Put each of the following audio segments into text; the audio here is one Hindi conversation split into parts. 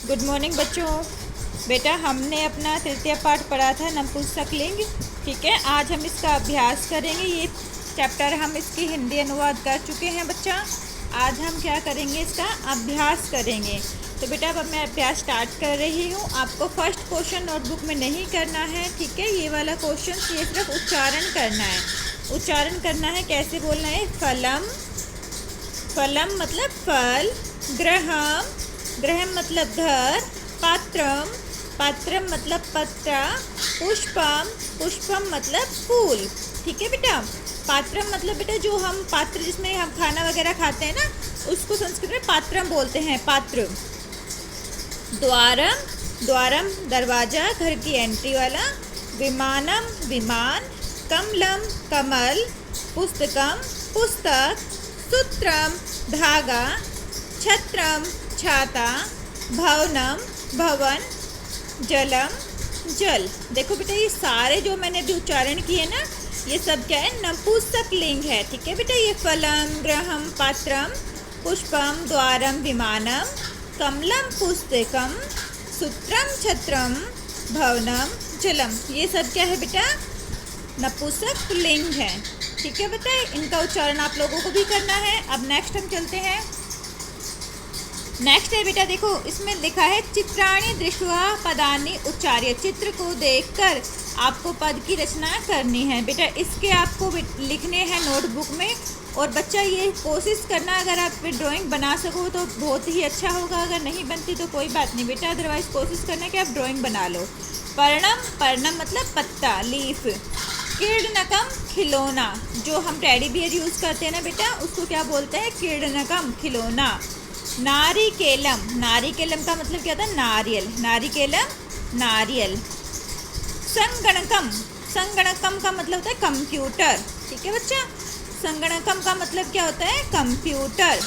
गुड मॉर्निंग बच्चों। बेटा हमने अपना तृतीय पाठ पढ़ा था नपुंसक लिंग। ठीक है, आज हम इसका अभ्यास करेंगे। ये चैप्टर हम इसकी हिंदी अनुवाद कर चुके हैं बच्चा। आज हम क्या करेंगे, इसका अभ्यास करेंगे। तो बेटा अब मैं अभ्यास स्टार्ट कर रही हूँ। आपको फर्स्ट क्वेश्चन नोटबुक में नहीं करना है, ठीक है। ये वाला क्वेश्चन ये सिर्फ उच्चारण करना है। उच्चारण करना है, कैसे बोलना है। फलम, फलम मतलब फल। ग्रहम, ग्रहम मतलब घर। पात्रम, पात्रम मतलब पत्रा। पुष्पम, पुष्पम मतलब फूल। ठीक है बेटा। पात्रम मतलब बेटा जो हम पात्र जिसमें हम खाना वगैरह खाते हैं ना, उसको संस्कृत में पात्रम बोलते हैं, पात्र। द्वारम, द्वारम दरवाजा, घर की एंट्री वाला। विमानम, विमान। कमलम, कमल। पुस्तकम, पुस्तक। सूत्रम, धागा। छत्रम, छाता। भवनम, भवन। जलम, जल। देखो बेटा ये सारे जो मैंने अभी उच्चारण किए ना, ये सब क्या है, नपुंसक लिंग है। ठीक है बेटा। ये फलम, ग्रहम, पात्रम, पुष्पम, द्वारम, विमानम, कमलम, पुस्तकम, सूत्रम, छत्रम, भवनम, जलम, ये सब क्या है बेटा, नपुंसक लिंग है। ठीक है बेटा, इनका उच्चारण आप लोगों को भी करना है। अब नेक्स्ट हम चलते हैं। नेक्स्ट है बेटा, देखो इसमें लिखा है चित्राणि दृष्ट्वा पदानि उच्चार्य। चित्र को देखकर आपको पद की रचना करनी है बेटा। इसके आपको लिखने हैं नोटबुक में। और बच्चा ये कोशिश करना, अगर आप ड्राइंग बना सको तो बहुत ही अच्छा होगा, अगर नहीं बनती तो कोई बात नहीं बेटा, अदरवाइज कोशिश करना कि आप ड्राइंग बना लो। पर्णम, पर्णम मतलब पत्ता, लीफ। क्रीडनकम, खिलौना। जो हम टेडी बियर यूज़ करते हैं ना बेटा, उसको क्या बोलते हैं, क्रीडनकम, खिलौना। नारिकेलम, नारिकेलम का मतलब क्या होता है, नारियल। नारिकेलम, नारियल। संगणकम, संगणकम का मतलब होता है कंप्यूटर। ठीक है बच्चा। संगणकम का मतलब क्या होता है, कंप्यूटर।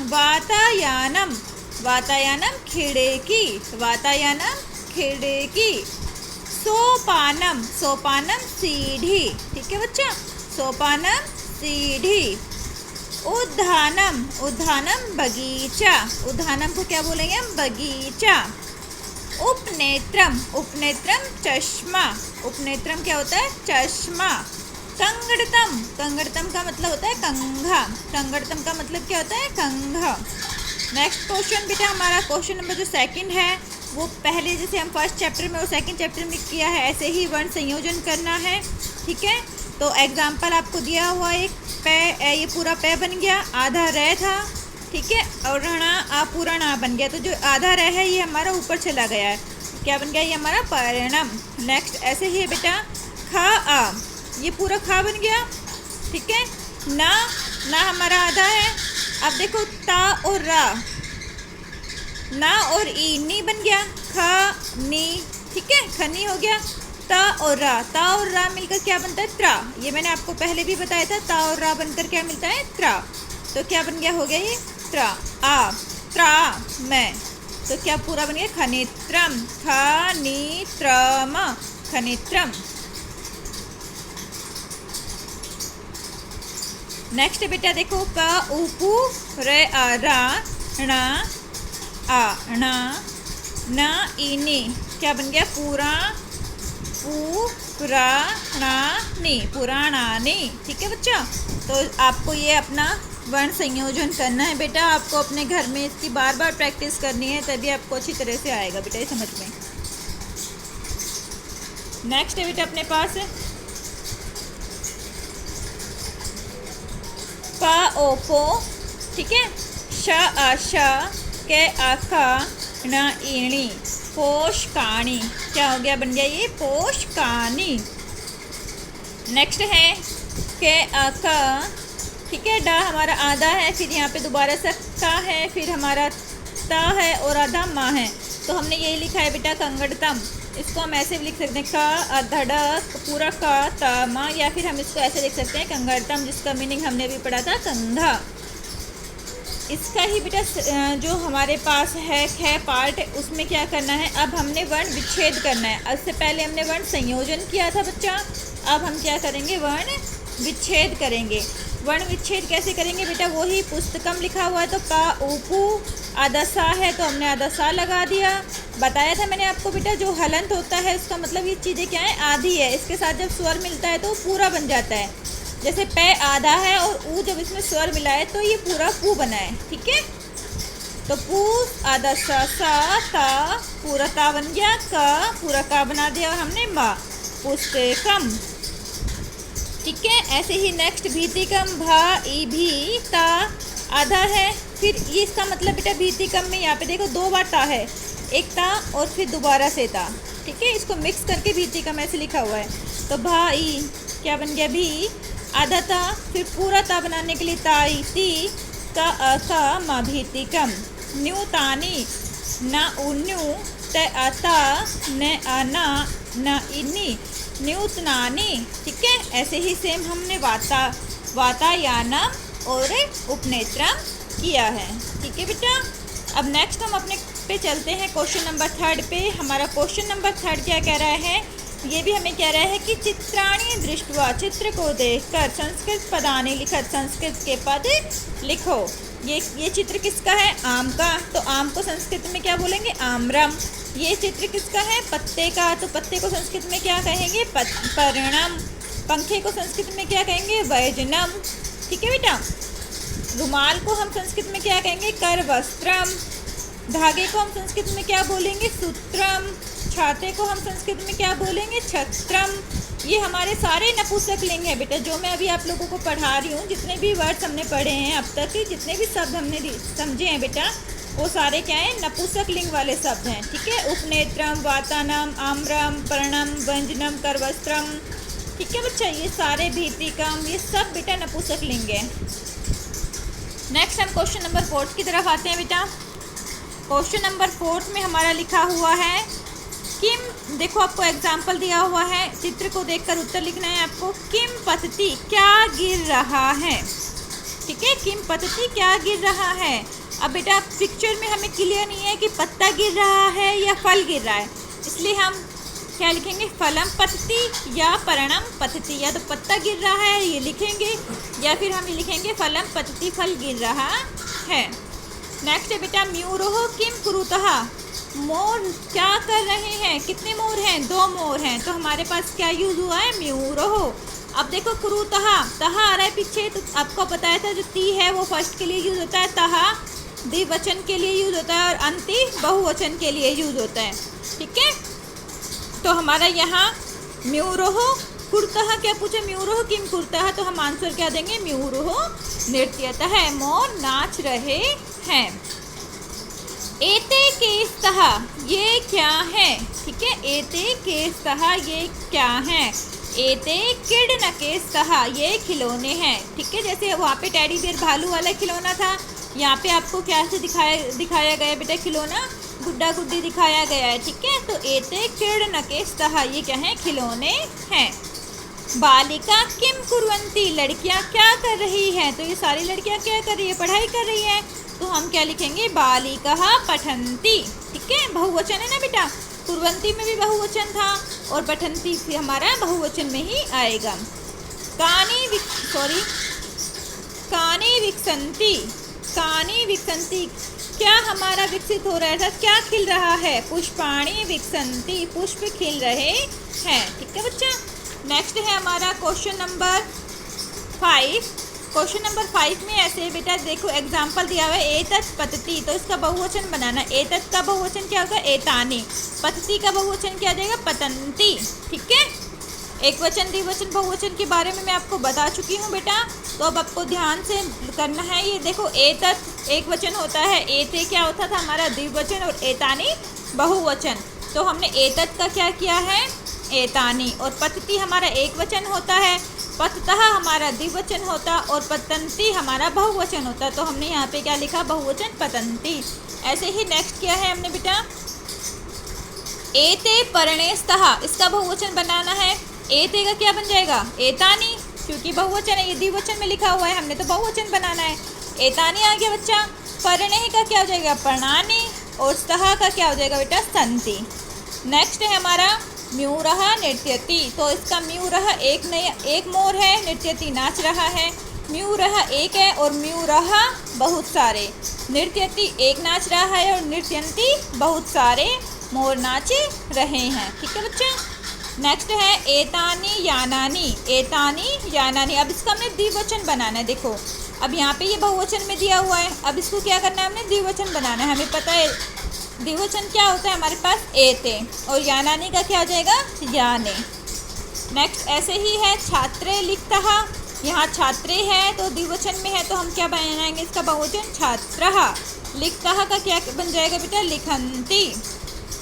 वातायानम, वातायानम खिड़की, वातायानम खिड़की। सोपानम, सोपानम सीढ़ी। ठीक है बच्चा। सोपानम सीढ़ी। उद्यानम, उद्यानम बगीचा। उद्यानम को क्या बोलेंगे हम, बगीचा। उपनेत्रम, उपनेत्रम चश्मा। उपनेत्रम क्या होता है, चश्मा। कंगड़तम, कंगड़तम का मतलब होता है कंघा। कंगड़तम का मतलब क्या होता है, कंघा। नेक्स्ट क्वेश्चन बेटा, हमारा क्वेश्चन नंबर जो सेकंड है, वो पहले जैसे हम फर्स्ट चैप्टर में और सेकंड चैप्टर में किया है, ऐसे ही वर्ण संयोजन करना है। ठीक है। तो एग्जाम्पल आपको दिया हुआ, एक पे, ये पूरा पे बन गया, आधा रह था। ठीक है। और ऋणा आ पूरा ना बन गया, तो जो आधा रह है ये हमारा ऊपर चला गया है, क्या बन गया, ये हमारा परिणाम। नेक्स्ट ऐसे ही है बेटा, खा आ, ये पूरा खा बन गया। ठीक है। ना, ना हमारा आधा है। अब देखो ता और रा, ना और ई, नी बन गया, खा नी। ठीक है, खनी हो गया। ता और रा, ता और रा मिलकर क्या बनता है, त्रा। ये मैंने आपको पहले भी बताया था, ता और रा बनकर क्या मिलता है, त्रा। तो क्या बन गया, हो गया ये त्रा। आ, त्रा मैं, तो क्या पूरा बन गया, खनित्रम, खनित्रम, खनित्रम। नेक्स्ट बेटा देखो, का उपू रे आ रा, णा आ णा, ना इनी, क्या बन गया, पूरा पुराणानी, पुराणानी। ठीक है बच्चा। तो आपको ये अपना वर्ण संयोजन करना है बेटा। आपको अपने घर में इसकी बार बार प्रैक्टिस करनी है, तभी आपको अच्छी तरह से आएगा बेटा ये समझ में। नेक्स्ट है बेटा अपने पास पा ओ पो। ठीक है। श आ श, के आ का, न ईणी, पोषकाणी। क्या हो गया, बन गया ये पोषकाणी। नेक्स्ट है के अ का। ठीक है। डा हमारा आधा है, फिर यहाँ पे दोबारा से का है, फिर हमारा ता है और आधा माँ है। तो हमने यही लिखा है बेटा, कंगड़तम। इसको हम ऐसे भी लिख सकते हैं, का अधड़क पूरा का ता माँ, या फिर हम इसको ऐसे लिख सकते हैं, कंगड़तम, जिसका मीनिंग हमने भी पढ़ा था, कंघा। इसका ही बेटा जो हमारे पास है ख पार्ट, उसमें क्या करना है, अब हमने वर्ण विच्छेद करना है। इससे पहले हमने वर्ण संयोजन किया था बच्चा, अब हम क्या करेंगे, वर्ण विच्छेद करेंगे। वर्ण विच्छेद कैसे करेंगे बेटा, वही पुस्तकम लिखा हुआ है तो का ऊपू आदसा है तो हमने आदसा लगा दिया। बताया था मैंने आपको बेटा जो हलंत होता है उसका मतलब ये चीज़ें क्या है, आधी है, इसके साथ जब स्वर मिलता है तो पूरा बन जाता है। जैसे पै आधा है और ऊ जब इसमें स्वर मिला है तो ये पूरा पू बना है। ठीक है, तो पू आधा सा ता पूरा ता बन गया, का पूरा का बना दिया और हमने मा पुस्तकम। ठीक है, ऐसे ही नेक्स्ट भीतिकम भा ई भी ता आधा है, फिर ये इसका मतलब बेटा भीतिकम में यहाँ पे देखो 2 बार ता है, एक ता और फिर दोबारा से ता। ठीक है, इसको मिक्स करके भीतिकम ऐसे लिखा हुआ है। तो भा ई क्या बन गया, भी आधा ता, फिर पूरा ता बनाने के लिए ताई ती का मा भीतिकम। न्यू तानी ना उन्यू त आता न आना न इन्नी न्यूतनानी। ठीक है, ऐसे ही सेम हमने वातायानम और उपनेत्रम किया है। ठीक है बेटा, अब नेक्स्ट हम अपने पे चलते हैं क्वेश्चन नंबर 3 पे। हमारा क्वेश्चन नंबर 3 क्या कह रहा है, ये भी हमें कह रहा है कि चित्राणि दृष्ट्वा, चित्र को देखकर संस्कृत पदानि लिखत, संस्कृत के पद लिखो। ये चित्र किसका है, आम का, तो आम को संस्कृत में क्या बोलेंगे, आम्रम। ये चित्र किसका है, पत्ते का, तो पत्ते को संस्कृत में क्या कहेंगे, पर्णम। पंखे को संस्कृत में क्या कहेंगे, वैजनम। ठीक है बेटा, रुमाल को हम संस्कृत में क्या कहेंगे, करवस्त्रम। धागे को हम संस्कृत में क्या बोलेंगे, सूत्रम। छाते को हम संस्कृत में क्या बोलेंगे, छत्रम। ये हमारे सारे नपुंसक लिंग है बेटा, जो मैं अभी आप लोगों को पढ़ा रही हूँ। जितने भी वर्ड्स हमने पढ़े हैं अब तक, जितने भी शब्द हमने समझे हैं बेटा, वो सारे क्या हैं, नपुंसक लिंग वाले शब्द हैं। ठीक है, उपनेत्रम, वातानम, आम्रम, पर्णम, व्यंजनम, करवस्त्रम। ठीक है बच्चा, ये सारे भीतिकम, ये सब बेटा नपुंसक लिंग है। नेक्स्ट हम क्वेश्चन नंबर 4 की तरफ आते हैं बेटा। क्वेश्चन नंबर 4 में हमारा लिखा हुआ है किम, देखो आपको एग्जाम्पल दिया हुआ है, चित्र को देखकर उत्तर लिखना है आपको। किम पतति, क्या गिर रहा है। ठीक है, किम पतति, क्या गिर रहा है। अब बेटा पिक्चर में हमें क्लियर नहीं है कि पत्ता गिर रहा है या फल गिर रहा है, इसलिए हम क्या लिखेंगे, फलम पतति या पर्णम पतति। या तो पत्ता गिर रहा है ये लिखेंगे, या फिर हम ये लिखेंगे फलम पतति, फल गिर रहा है। नेक्स्ट है बेटा म्यूरोह किम कुरुतः, मोर क्या कर रहे हैं। कितने मोर हैं, 2 मोर हैं, तो हमारे पास क्या यूज़ हुआ है, म्यूरोह। अब देखो कुरुतः, तहा आ रहा है पीछे, तो आपको बताया था जो ती है वो फर्स्ट के लिए यूज़ होता है, तहा द्विवचन के लिए यूज़ होता है और अंति बहुवचन के लिए यूज़ होता है। ठीक है, तो हमारा यहाँ म्यूरोह कुर्तः क्या पूछे, म्यूरोह किम कुर्तः, तो हम आंसर क्या देंगे, म्यूरोह नृत्यतः, मोर नाच रहे हैं। एते केस्तः, ये क्या है। ठीक है, एते केस्तः, ये क्या है। एते क्रीडनकेस्तः, ये खिलौने हैं। ठीक है, जैसे वहाँ पे टेडी बियर भालू वाला खिलौना था, यहाँ पे आपको क्या से दिखाया गया बेटा, खिलौना गुड्डा गुड्डी दिखाया गया है। ठीक है, तो एते क्रीडनकेस्तः, ये क्या है, खिलौने हैं। बालिका किम कुर्वन्ति, लड़कियाँ क्या कर रही हैं, तो ये सारी लड़कियाँ क्या कर रही है, पढ़ाई कर रही है, तो हम क्या लिखेंगे, बालिका पठन्ति। ठीक है, बहुवचन है ना बेटा, कुर्वन्ति में भी बहुवचन था और पठन्ति भी हमारा बहुवचन में ही आएगा। कानी विकसन्ति, कानी विकसन्ति, क्या हमारा विकसित हो रहा था, क्या खिल रहा है, पुष्पाणि विकसन्ति, पुष्प खिल रहे हैं। ठीक है बच्चा, नेक्स्ट है हमारा क्वेश्चन नंबर 5। क्वेश्चन नंबर 5 में ऐसे बेटा देखो एग्जाम्पल दिया हुआ है, एतत् पतति, तो इसका बहुवचन बनाना। एतत् का बहुवचन क्या होगा, एतानि। पतति का बहुवचन क्या आ जाएगा, पतन्ति। ठीक है, एक वचन द्विवचन बहुवचन के बारे में मैं आपको बता चुकी हूँ बेटा, तो अब आपको ध्यान से करना है। ये देखो एतत् एक वचन होता है, एते क्या होता था हमारा द्विवचन और एतानि बहुवचन, तो हमने एतत् का क्या किया है, एतानि। और पतति हमारा एक वचन होता है, पततः हमारा द्विवचन होता और पतन्ति हमारा बहुवचन होता, तो हमने यहाँ पे क्या लिखा, बहुवचन पतन्ति। ऐसे ही नेक्स्ट किया है हमने बेटा, एते पर्णेस्तः, इसका बहुवचन बनाना है। एते का क्या बन जाएगा, एतानि, क्योंकि बहुवचन है, ये द्विवचन में लिखा हुआ है, हमने तो बहुवचन बनाना है। एतानि आ गया बच्चा। पर्णे का क्या हो जाएगा, पर्णानि, और स्तः का क्या हो जाएगा बेटा, सन्ति। नेक्स्ट है हमारा म्यूरः नृत्यति, तो इसका म्यूरः एक मोर है, नृत्यति नाच रहा है। म्यूरः एक है और म्यूरः बहुत सारे। नृत्यति एक नाच रहा है और नृत्यन्ति बहुत सारे मोर नाच रहे हैं। ठीक है बच्चे। नेक्स्ट है एतानी यानानी। एतानी यानानी, अब इसका हमने द्विवचन बनाना है। देखो अब यहाँ पे ये बहुवचन में दिया हुआ है, अब इसको क्या करना है, हमने द्विवचन बनाना है। हमें पता है द्विवचन क्या होता है, हमारे पास एते, और यानानी का क्या हो जाएगा, याने। नेक्स्ट ऐसे ही है छात्रे लिखतः। यहाँ छात्रे है तो द्विवचन में है तो हम क्या बनाएंगे, इसका बहुवचन छात्रः। लिखतः का क्या बन जाएगा बेटा, लिखन्ति।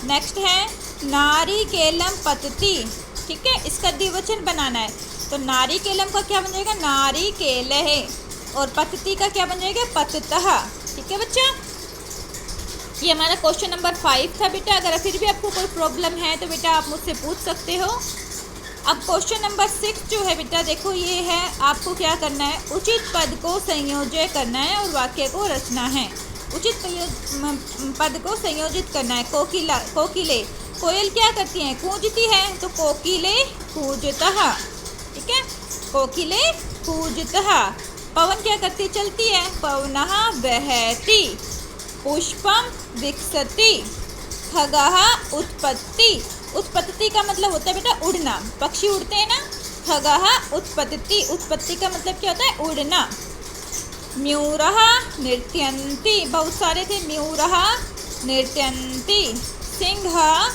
नेक्स्ट है नारिकेलम पतति। ठीक है, इसका द्विवचन बनाना है तो नारिकेलम का क्या बन जाएगा, नारिकेलः, और पतति का क्या बन जाएगा, पततः। ठीक है बच्चा, ये हमारा क्वेश्चन नंबर 5 था बेटा। अगर फिर भी आपको कोई प्रॉब्लम है तो बेटा आप मुझसे पूछ सकते हो। अब क्वेश्चन नंबर 6 जो है बेटा, देखो ये है, आपको क्या करना है, उचित पद को संयोजय करना है और वाक्य को रचना है। उचित पद को संयोजित करना है। कोकिला, कोकिले, कोयल क्या करती हैं, कूजती है, तो कोकिले कूजतः। ठीक है, कोकिले कूजतः। पवन क्या करती, चलती है, पवनः वहति। पुष्पम विकसति। खगः उत्पत्ति। उत्पत्ति का मतलब होता है बेटा उड़ना, पक्षी उड़ते हैं ना। खगः उत्पत्ति, उत्पत्ति का मतलब क्या होता है, उड़ना। म्यूरः नृत्यन्ति, बहुत सारे थे, म्यूरः नृत्यन्ति। सिंहः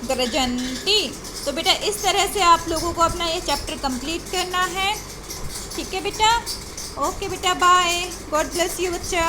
गर्जन्ति। तो बेटा इस तरह से आप लोगों को अपना ये चैप्टर कंप्लीट करना है। ठीक है बेटा, ओके बेटा, बाय, गॉड ब्लेस यू बच्चा।